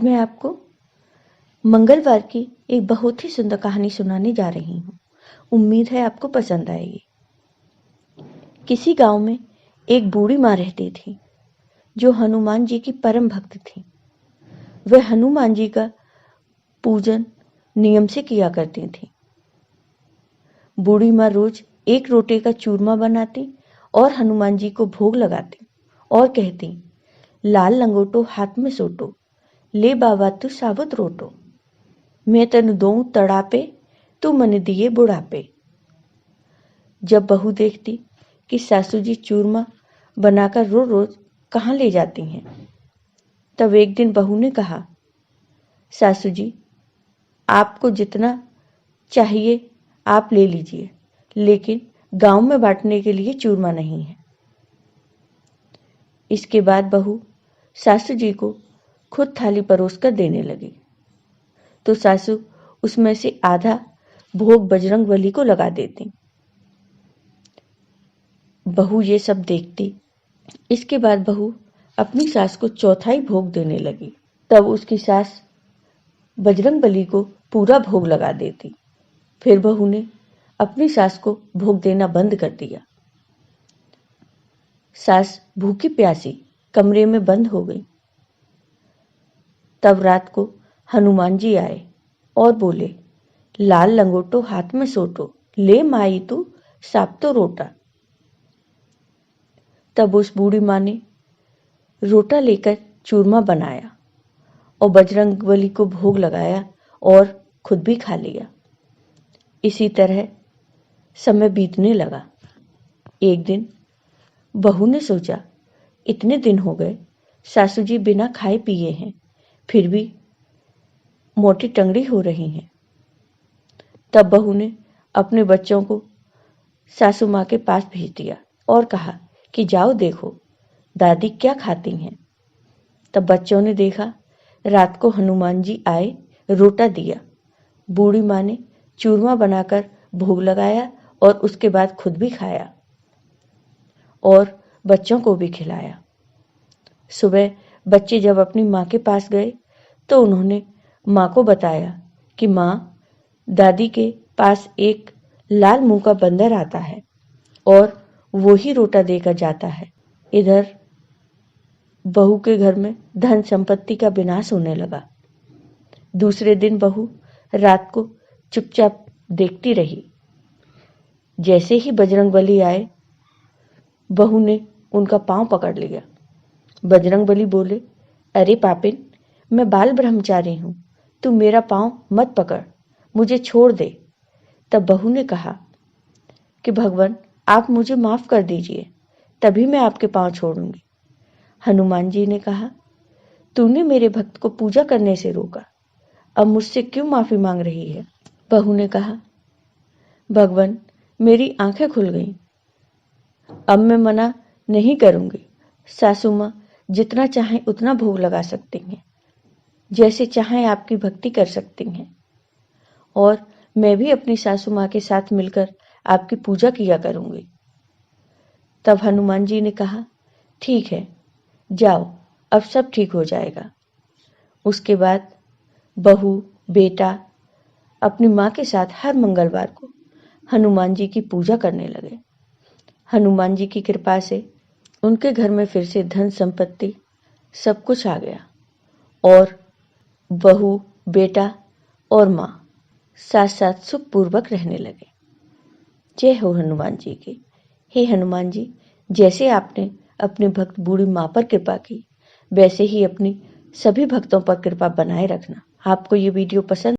मैं आपको मंगलवार की एक बहुत ही सुंदर कहानी सुनाने जा रही हूँ। उम्मीद है आपको पसंद आएगी। किसी गांव में एक बूढ़ी माँ रहती थी जो हनुमान जी की परम भक्त थी। वह हनुमान जी का पूजन नियम से किया करती थी। बूढ़ी माँ रोज एक रोटे का चूरमा बनाती और हनुमान जी को भोग लगाती और कहती, लाल लंगोटो हाथ में सोटो, ले बाबा तू साबुत रोटो, मैं तनु दों तड़ापे, तू मन दिए बुढ़ापे। जब बहू देखती कि सासू जी चूरमा बनाकर रोज रोज कहाँ ले जाती हैं, तब एक दिन बहू ने कहा, सासू जी आपको जितना चाहिए आप ले लीजिए, लेकिन गांव में बांटने के लिए चूरमा नहीं है। इसके बाद बहू सासू जी को खुद थाली परोस कर देने लगी, तो सासू उसमें से आधा भोग बजरंगबली को लगा देती। बहू ये सब देखती। इसके बाद बहू अपनी सास को चौथाई भोग देने लगी। तब उसकी सास बजरंगबली को पूरा भोग लगा देती। फिर बहू ने अपनी सास को भोग देना बंद कर दिया। सास भूखी प्यासी कमरे में बंद हो गई। तब रात को हनुमान जी आए और बोले, लाल लंगोटो हाथ में सोटो, ले माई तू साप तो रोटा। तब उस बूढ़ी माँ ने रोटा लेकर चूरमा बनाया और बजरंगबली को भोग लगाया और खुद भी खा लिया। इसी तरह समय बीतने लगा। एक दिन बहू ने सोचा, इतने दिन हो गए सासू जी बिना खाए पिए हैं, फिर भी मोटी टंगड़ी हो रही हैं। तब बहू ने अपने बच्चों को सासू माँ के पास भेज दिया और कहा कि जाओ देखो दादी क्या खाती हैं। तब बच्चों ने देखा, रात को हनुमान जी आए, रोटा दिया। बूढ़ी माँ ने चूरमा बनाकर भोग लगाया और उसके बाद खुद भी खाया और बच्चों को भी खिलाया। सुबह बच्चे जब अपनी माँ के पास गए तो उन्होंने माँ को बताया कि माँ, दादी के पास एक लाल मुंह का बंदर आता है और वो ही रोटा देकर जाता है। इधर बहू के घर में धन संपत्ति का विनाश होने लगा। दूसरे दिन बहू रात को चुपचाप देखती रही। जैसे ही बजरंगबली आए, बहू ने उनका पांव पकड़ लिया। बजरंगबली बोले, अरे पापिन, मैं बाल ब्रह्मचारी हूं, तू मेरा पांव मत पकड़, मुझे छोड़ दे। तब बहू ने कहा कि भगवान आप मुझे माफ कर दीजिए, तभी मैं आपके पांव छोड़ूंगी। हनुमान जी ने कहा, तूने मेरे भक्त को पूजा करने से रोका, अब मुझसे क्यों माफी मांग रही है। बहू ने कहा, भगवान मेरी आंखें खुल गईं, अब मैं मना नहीं करूंगी। सासू माँ जितना चाहें उतना भोग लगा सकती हैं, जैसे चाहें आपकी भक्ति कर सकती हैं, और मैं भी अपनी सासू माँ के साथ मिलकर आपकी पूजा किया करूंगी। तब हनुमान जी ने कहा, ठीक है, जाओ, अब सब ठीक हो जाएगा। उसके बाद बहू बेटा अपनी माँ के साथ हर मंगलवार को हनुमान जी की पूजा करने लगे। हनुमान जी की कृपा से उनके घर में फिर से धन संपत्ति सब कुछ आ गया और बहू बेटा और माँ साथ साथ सुखपूर्वक रहने लगे। जय हो हनुमान जी की। हे हनुमान जी, जैसे आपने अपने भक्त बूढ़ी माँ पर कृपा की, वैसे ही अपनी सभी भक्तों पर कृपा बनाए रखना। आपको ये वीडियो पसंद